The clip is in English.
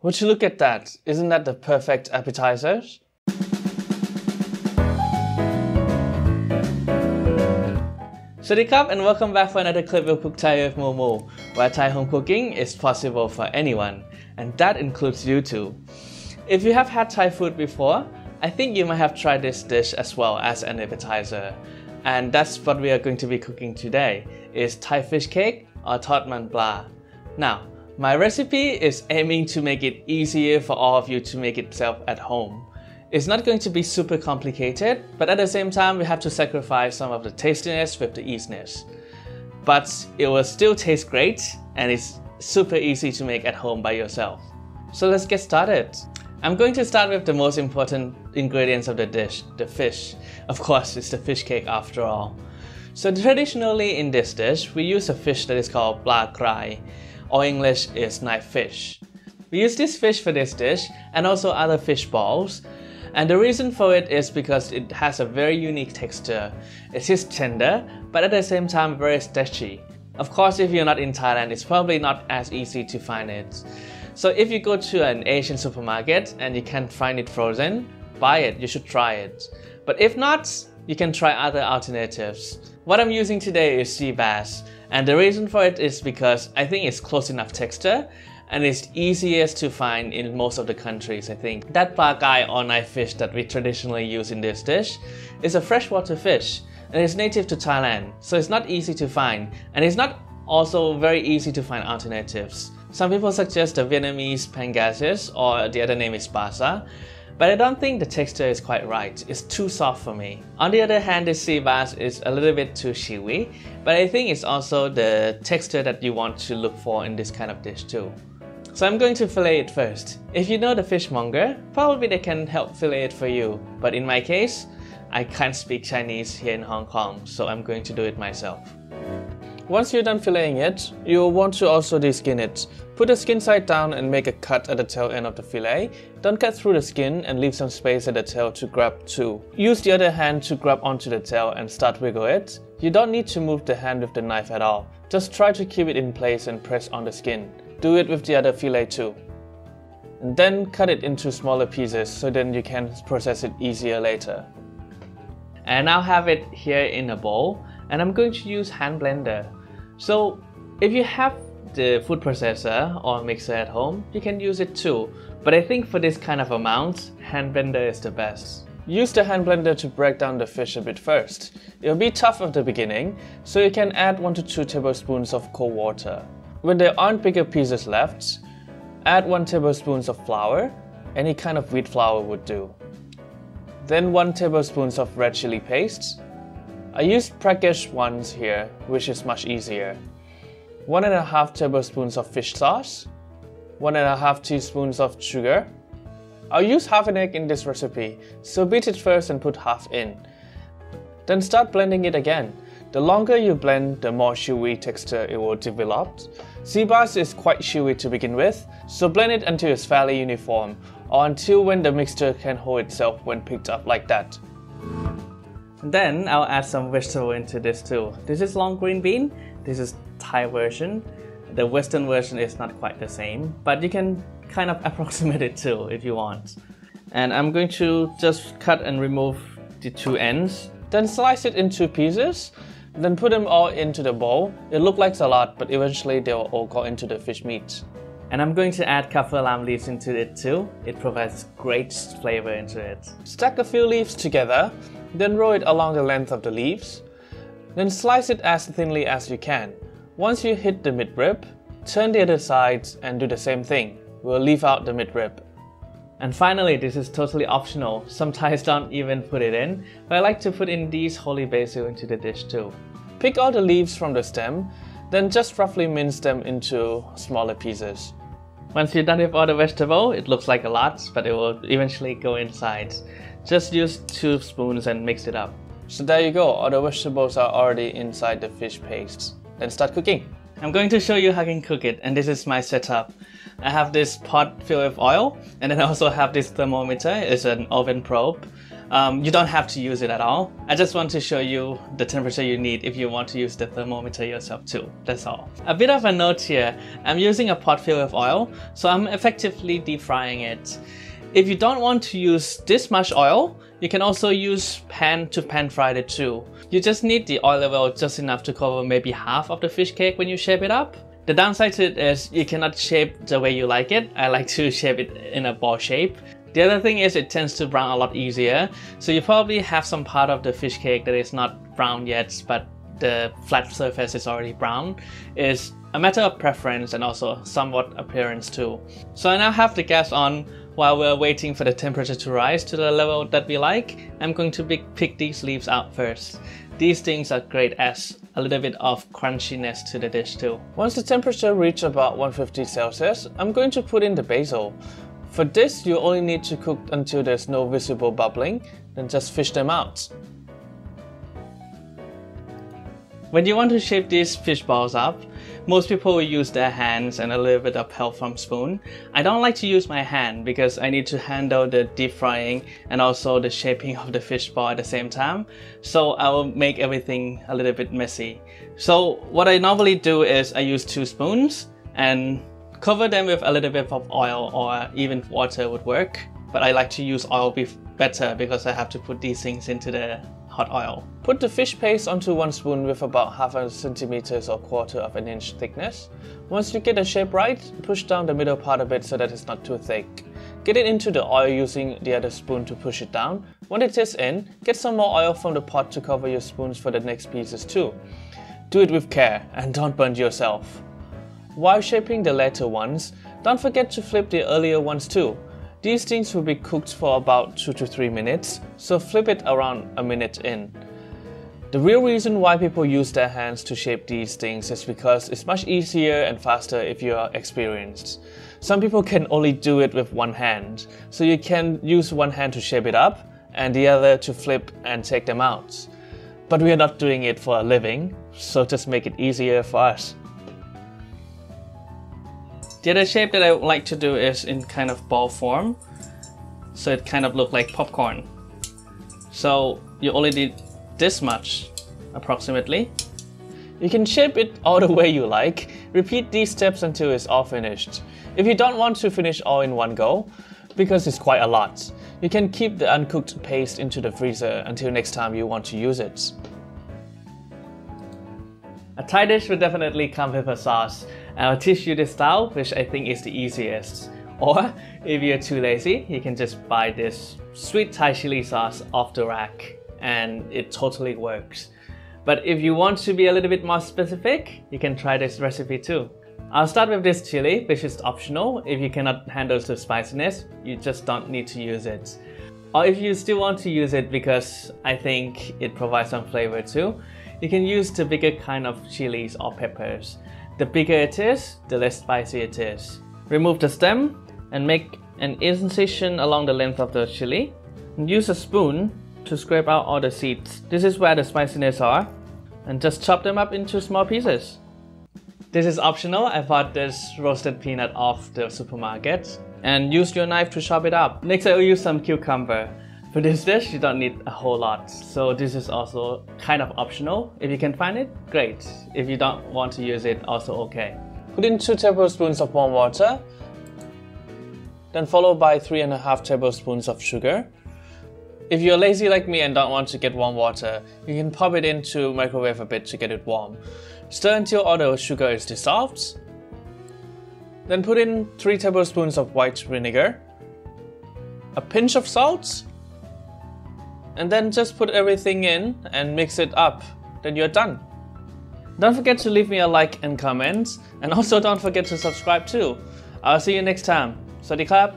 Would you look at that? Isn't that the perfect appetizer? Sawadee krap and welcome back for another clip of Cook Thai with Momo, where Thai home cooking is possible for anyone, and that includes you too. If you have had Thai food before, I think you might have tried this dish as well as an appetizer. And that's what we are going to be cooking today, is Thai fish cake or Thot Man Pla. Now, my recipe is aiming to make it easier for all of you to make itself at home. It's not going to be super complicated, but at the same time we have to sacrifice some of the tastiness with the easiness. But it will still taste great and it's super easy to make at home by yourself. So let's get started. I'm going to start with the most important ingredients of the dish, the fish. Of course, it's the fish cake after all. So traditionally in this dish, we use a fish that is called pla krai, or English is knife fish. We use this fish for this dish and also other fish balls. And the reason for it is because it has a very unique texture. It is tender, but at the same time very stretchy. Of course, if you're not in Thailand, it's probably not as easy to find it. So if you go to an Asian supermarket and you can't find it frozen, buy it, you should try it. But if not, you can try other alternatives. What I'm using today is sea bass, and the reason for it is because I think it's close enough texture and it's easiest to find in most of the countries, I think. That pla kai or knife fish that we traditionally use in this dish is a freshwater fish and it's native to Thailand, so it's not easy to find, and it's not also very easy to find alternatives. Some people suggest the Vietnamese pangasius, or the other name is basa, but I don't think the texture is quite right. It's too soft for me. On the other hand, this sea bass is a little bit too chewy, but I think it's also the texture that you want to look for in this kind of dish too. So I'm going to fillet it first. If you know the fishmonger, probably they can help fillet it for you. But in my case, I can't speak Chinese here in Hong Kong, so I'm going to do it myself. Once you're done filleting it, you'll want to also deskin it. Put the skin side down and make a cut at the tail end of the fillet. Don't cut through the skin and leave some space at the tail to grab too. Use the other hand to grab onto the tail and start wiggle it. You don't need to move the hand with the knife at all. Just try to keep it in place and press on the skin. Do it with the other fillet too. And then cut it into smaller pieces so then you can process it easier later. And I'll have it here in a bowl, and I'm going to use hand blender. So if you have the food processor or mixer at home, you can use it too. But I think for this kind of amount, hand blender is the best. Use the hand blender to break down the fish a bit first. It'll be tough at the beginning, so you can add 1 to 2 tablespoons of cold water. When there aren't bigger pieces left, add 1 tablespoon of flour. Any kind of wheat flour would do. Then 1 tablespoon of red chili paste. I used packaged ones here, which is much easier. 1.5 tablespoons of fish sauce. 1.5 teaspoons of sugar. I'll use half an egg in this recipe, so beat it first and put half in. Then start blending it again. The longer you blend, the more chewy texture it will develop. Sea bass is quite chewy to begin with, so blend it until it's fairly uniform, or until when the mixture can hold itself when picked up like that. Then I'll add some vegetable into this too. This is long green bean, this is Thai version. The Western version is not quite the same, but you can kind of approximate it too if you want. And I'm going to just cut and remove the two ends. Then slice it into pieces. Then put them all into the bowl. It looks like a lot, but eventually they will all go into the fish meat. And I'm going to add kaffir lam leaves into it too. It provides great flavor into it. Stack a few leaves together, then roll it along the length of the leaves. Then slice it as thinly as you can. Once you hit the midrib, turn the other sides and do the same thing. We'll leave out the midrib. And finally, this is totally optional. Some Thais don't even put it in, but I like to put in these holy basil into the dish too. Pick all the leaves from the stem, then just roughly mince them into smaller pieces. Once you're done with all the vegetable, it looks like a lot, but it will eventually go inside. Just use 2 spoons and mix it up. So there you go, all the vegetables are already inside the fish paste. Then start cooking. I'm going to show you how I can cook it, and this is my setup. I have this pot filled with oil, and then I also have this thermometer. It's an oven probe. You don't have to use it at all. I just want to show you the temperature you need if you want to use the thermometer yourself too. That's all. A bit of a note here. I'm using a pot filled with oil, so I'm effectively deep frying it. If you don't want to use this much oil, you can also use pan to pan fry it too. You just need the oil level just enough to cover maybe half of the fish cake when you shape it up. The downside to it is you cannot shape the way you like it. I like to shape it in a ball shape. The other thing is it tends to brown a lot easier, so you probably have some part of the fish cake that is not brown yet, but the flat surface is already brown. It's a matter of preference and also somewhat appearance too. So I now have the gas on. While we're waiting for the temperature to rise to the level that we like, I'm going to pick these leaves out first. These things are great as a little bit of crunchiness to the dish too. Once the temperature reaches about 150 Celsius, I'm going to put in the basil. For this, you only need to cook until there's no visible bubbling, then just fish them out. When you want to shape these fish balls up, most people will use their hands and a little bit of help from spoon. I don't like to use my hand because I need to handle the deep frying and also the shaping of the fish ball at the same time. So I will make everything a little bit messy. So what I normally do is I use 2 spoons and cover them with a little bit of oil, or even water would work. But I like to use oil better because I have to put these things into the hot oil. Put the fish paste onto 1 spoon with about half a centimeter or 1/4 of an inch thickness. Once you get the shape right, push down the middle part of it so that it's not too thick. Get it into the oil using the other spoon to push it down. When it is in, get some more oil from the pot to cover your spoons for the next pieces too. Do it with care and don't burn yourself. While shaping the later ones, don't forget to flip the earlier ones too. These things will be cooked for about 2 to 3 minutes, so flip it around a minute in. The real reason why people use their hands to shape these things is because it's much easier and faster if you are experienced. Some people can only do it with one hand, so you can use one hand to shape it up and the other to flip and take them out. But we are not doing it for a living, so just make it easier for us. The other shape that I like to do is in kind of ball form, so it kind of looks like popcorn. So you only need this much, approximately. You can shape it all the way you like. Repeat these steps until it's all finished. If you don't want to finish all in one go, because it's quite a lot, you can keep the uncooked paste into the freezer until next time you want to use it. A Thai dish will definitely come with a sauce. I'll teach you this style, which I think is the easiest. Or if you're too lazy, you can just buy this sweet Thai chili sauce off the rack and it totally works. But if you want to be a little bit more specific, you can try this recipe too. I'll start with this chili, which is optional. If you cannot handle the spiciness, you just don't need to use it. Or if you still want to use it because I think it provides some flavor too, you can use the bigger kind of chilies or peppers. The bigger it is, the less spicy it is. Remove the stem and make an incision along the length of the chili. And use a spoon to scrape out all the seeds. This is where the spiciness are. And just chop them up into small pieces. This is optional. I bought this roasted peanut off the supermarket. And use your knife to chop it up. Next I will use some cucumber. For this dish, you don't need a whole lot, so this is also kind of optional. If you can find it, great. If you don't want to use it, also okay. Put in 2 tablespoons of warm water, then followed by 3.5 tablespoons of sugar. If you're lazy like me and don't want to get warm water, you can pop it into microwave a bit to get it warm. Stir until all the sugar is dissolved. Then put in 3 tablespoons of white vinegar, a pinch of salt, and then just put everything in and mix it up. Then you're done. Don't forget to leave me a like and comment, and also don't forget to subscribe too. I'll see you next time. Sawadee krap.